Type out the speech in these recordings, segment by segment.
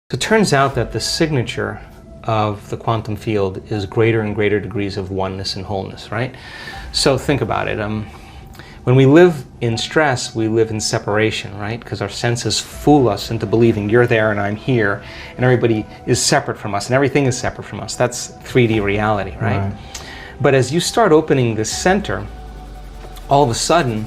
So it turns out that the signature of the quantum field is greater and greater degrees of oneness and wholeness, right? So think about it. When we live in stress, we live in separation, right? Because our senses fool us into believing you're there and I'm here, and everybody is separate from us, and everything is separate from us. That's 3D reality, right? But as you start opening this center, all of a sudden,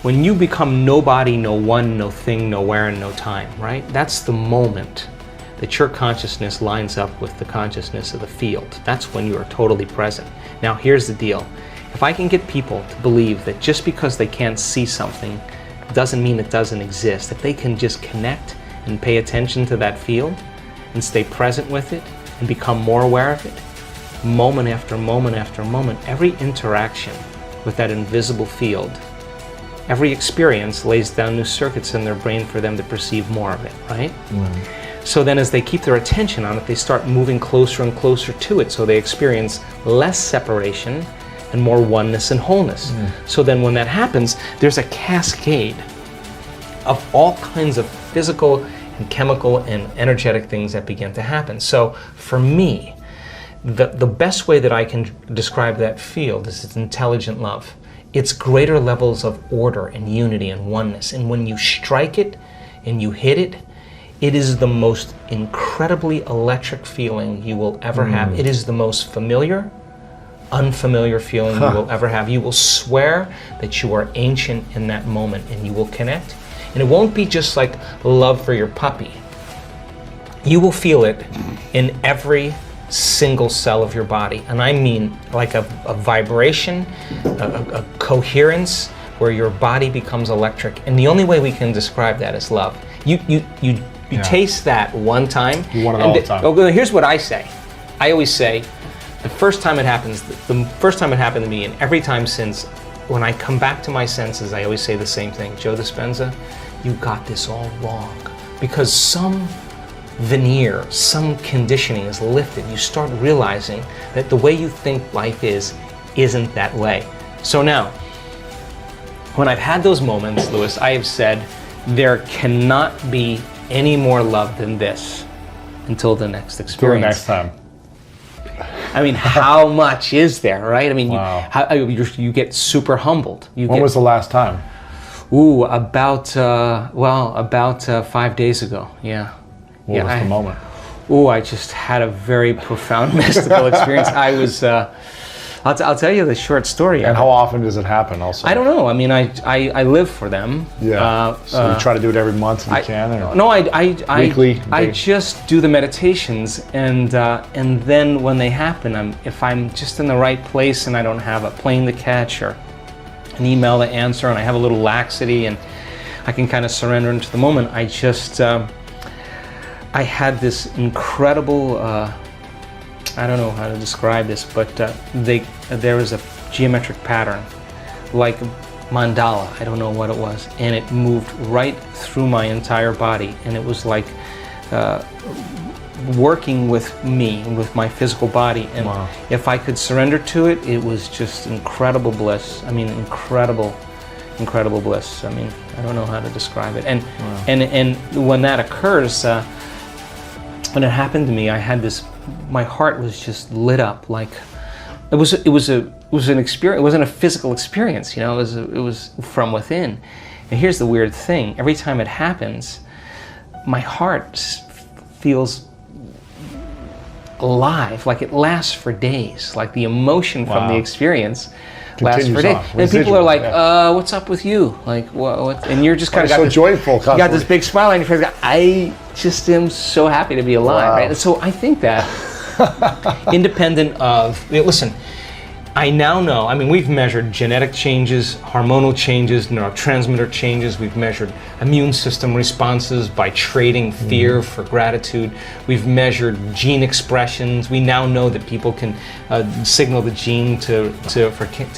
when you become nobody, no one, no thing, nowhere, and no time, right? That's the moment that your consciousness lines up with the consciousness of the field. That's when you are totally present. Now, here's the deal. If I can get people to believe that just because they can't see something doesn't mean it doesn't exist, if they can just connect and pay attention to that field and stay present with it and become more aware of it, moment after moment after moment, every interaction with that invisible field, every experience lays down new circuits in their brain for them to perceive more of it, right? So then as they keep their attention on it, they start moving closer and closer to it, so they experience less separation and more oneness and wholeness. So then when that happens, there's a cascade of all kinds of physical and chemical and energetic things that begin to happen. So for me, the best way that I can describe that field is it's intelligent love. It's greater levels of order and unity and oneness. And when you strike it and you hit it, it is the most incredibly electric feeling you will ever have. It is the most familiar, unfamiliar feeling you will ever have. You will swear that you are ancient in that moment, and you will connect. And it won't be just like love for your puppy. You will feel it in every single cell of your body. And I mean like a vibration, a coherence, where your body becomes electric. And the only way we can describe that is love. You taste that one time. You want it all the time. Oh, here's what I say. I always say, the first time it happens, the first time it happened to me, and every time since, when I come back to my senses, I always say the same thing. Joe Dispenza, you got this all wrong. Because some veneer, some conditioning is lifted. You start realizing that the way you think life isn't that way. So now, when I've had those moments, Louis, I have said, there cannot be any more love than this until the next experience. Till next time. I mean, how much is there, right? I mean, wow. you get super humbled. When was the last time? Ooh, about 5 days ago, yeah. What was the moment? Ooh, I just had a very profound mystical experience. I was, I'll tell you the short story. And how often does it happen also? I don't know. I mean, I live for them. Yeah. So you try to do it every month if you can? Or no, weekly? I just do the meditations, and then when they happen, if I'm just in the right place and I don't have a plane to catch or an email to answer, and I have a little laxity and I can kind of surrender into the moment, I just, I had this incredible, I don't know how to describe this, but there was a geometric pattern, like mandala, I don't know what it was, and it moved right through my entire body, and it was like working with me, with my physical body, and wow. If I could surrender to it, it was just incredible bliss. I mean, incredible bliss. I mean, I don't know how to describe it. And wow. and when that occurs, when it happened to me, I had this. My heart was just lit up, like it was an experience. It wasn't a physical experience, you know. It was from within. And here's the weird thing: every time it happens, my heart feels alive, like it lasts for days. Like the emotion from the experience lasts for days. And people are like, "What's up with you? Like, what?" And you're just kind of got this joyful. You got this big smile on your face. I just am so happy to be alive, right? And so I think that independent of, listen, I now know, I mean, we've measured genetic changes, hormonal changes, neurotransmitter changes. We've measured immune system responses by trading fear for gratitude. We've measured gene expressions. We now know that people can signal the gene to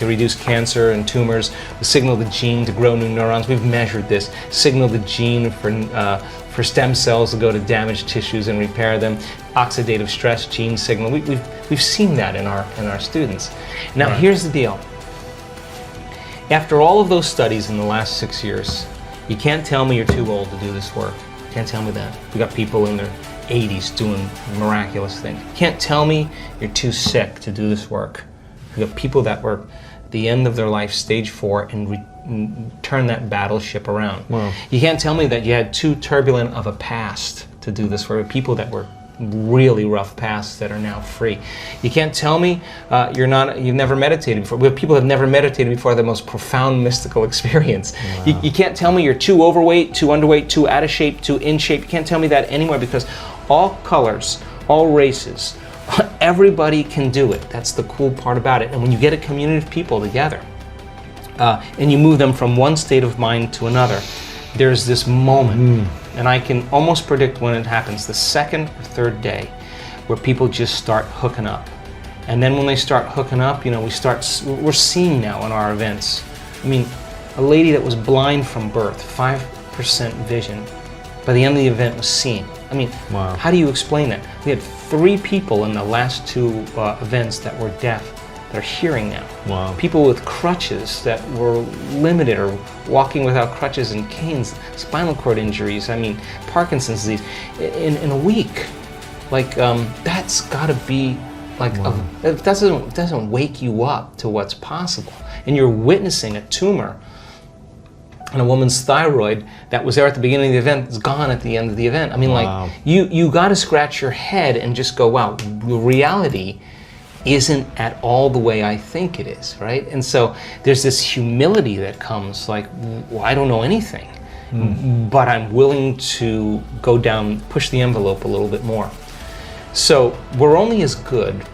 reduce cancer and tumors, signal the gene to grow new neurons. We've measured this. Signal the gene for stem cells to go to damaged tissues and repair them. Oxidative stress gene signal. We've seen that in our students. Now here's the deal. After all of those studies in the last 6 years, you can't tell me you're too old to do this work. You can't tell me that. We got people in their 80s doing miraculous things. You can't tell me you're too sick to do this work. You have people that were at the end of their life, stage 4, and turn that battleship around. Wow. You can't tell me that you had too turbulent of a past to do this work. People that were really rough pasts that are now free. You can't tell me you've never meditated before. We have people who have never meditated before, the most profound mystical experience. Wow. You can't tell me you're too overweight, too underweight, too out of shape, too in shape. You can't tell me that anywhere, because all colors, all races, everybody can do it. That's the cool part about it. And when you get a community of people together and you move them from one state of mind to another, there's this moment, and I can almost predict when it happens, the second or third day, where people just start hooking up. And then when they start hooking up, we're seeing now in our events. I mean, a lady that was blind from birth, 5% vision, by the end of the event was seeing. I mean, wow. How do you explain that? We had 3 people in the last 2 events that were deaf. They're hearing now. Wow. People with crutches that were limited, or walking without crutches and canes, spinal cord injuries, Parkinson's disease, in a week. That's gotta be it doesn't wake you up to what's possible. And you're witnessing a tumor on a woman's thyroid that was there at the beginning of the event, is gone at the end of the event. Wow. You gotta scratch your head and just go, wow, reality isn't at all the way I think it is, right? And so there's this humility that comes, well, I don't know anything, but I'm willing to go down, push the envelope a little bit more. So we're only as good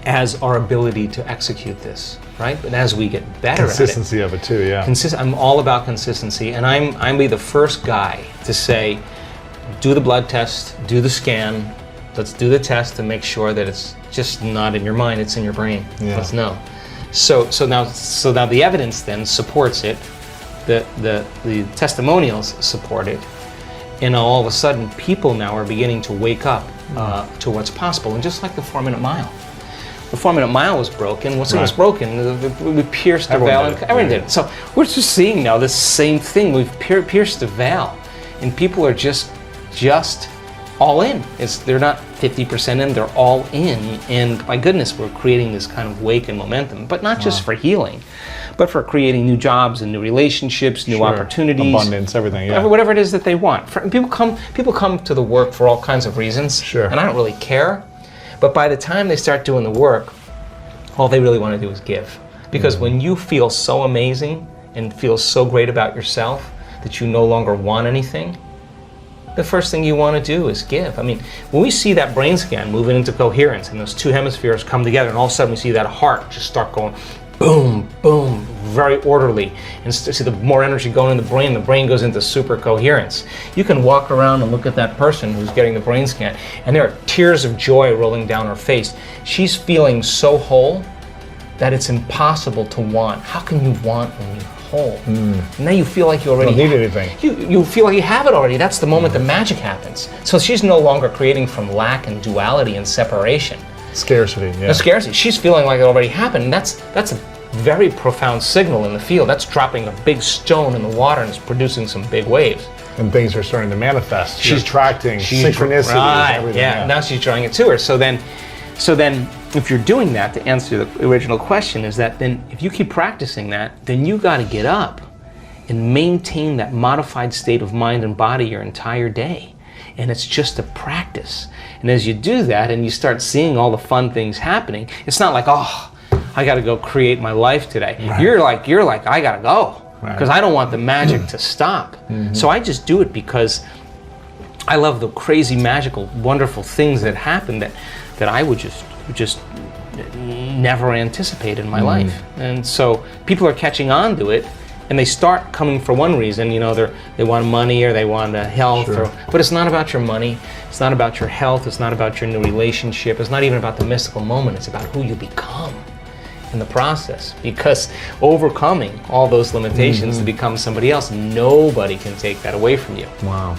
as our ability to execute this, right? But as we get better consistency of it too, yeah. I'm all about consistency, and I'm be the first guy to say, do the blood test, do the scan, let's do the test to make sure that it's just not in your mind, it's in your brain. Yeah. Let's know. So now the evidence then supports it, the testimonials support it, and all of a sudden people now are beginning to wake up to what's possible. And just like the 4-minute mile. The 4-minute mile was broken. Once it was broken, we pierced the veil, and everyone did it. So we're just seeing now this same thing. We've pierced the veil, and people are just all in. They're not 50% in, they're all in. And my goodness, we're creating this kind of wake and momentum, but not just for healing, but for creating new jobs and new relationships, new opportunities. Abundance, everything, yeah. Whatever it is that they want. People come to the work for all kinds of reasons, and I don't really care. But by the time they start doing the work, all they really want to do is give. Because when you feel so amazing and feel so great about yourself that you no longer want anything, the first thing you want to do is give. When we see that brain scan moving into coherence and those 2 hemispheres come together, and all of a sudden we see that heart just start going boom, boom, very orderly, and see the more energy going in the brain goes into super coherence. You can walk around and look at that person who's getting the brain scan, and there are tears of joy rolling down her face. She's feeling so whole that it's impossible to want. How can you want when you're whole? Now you feel like you already don't need anything. You feel like you have it already. That's the moment the magic happens. So she's no longer creating from lack and duality and separation. Scarcity, yeah. The scarcity. She's feeling like it already happened. And that's a very profound signal in the field. That's dropping a big stone in the water and it's producing some big waves. And things are starting to manifest. She's attracting synchronicities, everything. Yeah, now she's drawing it to her. So then if you're doing that, to answer the original question, is that then if you keep practicing that, then you got to get up and maintain that modified state of mind and body your entire day. And it's just a practice. And as you do that and you start seeing all the fun things happening, it's not like, oh, I got to go create my life today. Right. You're like, I got to go because I don't want the magic to stop. So I just do it because I love the crazy, magical, wonderful things that happen that I would just never anticipate in my life. And so people are catching on to it, and they start coming for one reason, they want money or they want health, but it's not about your money, it's not about your health, it's not about your new relationship, it's not even about the mystical moment, it's about who you become in the process. Because overcoming all those limitations to become somebody else, nobody can take that away from you. Wow.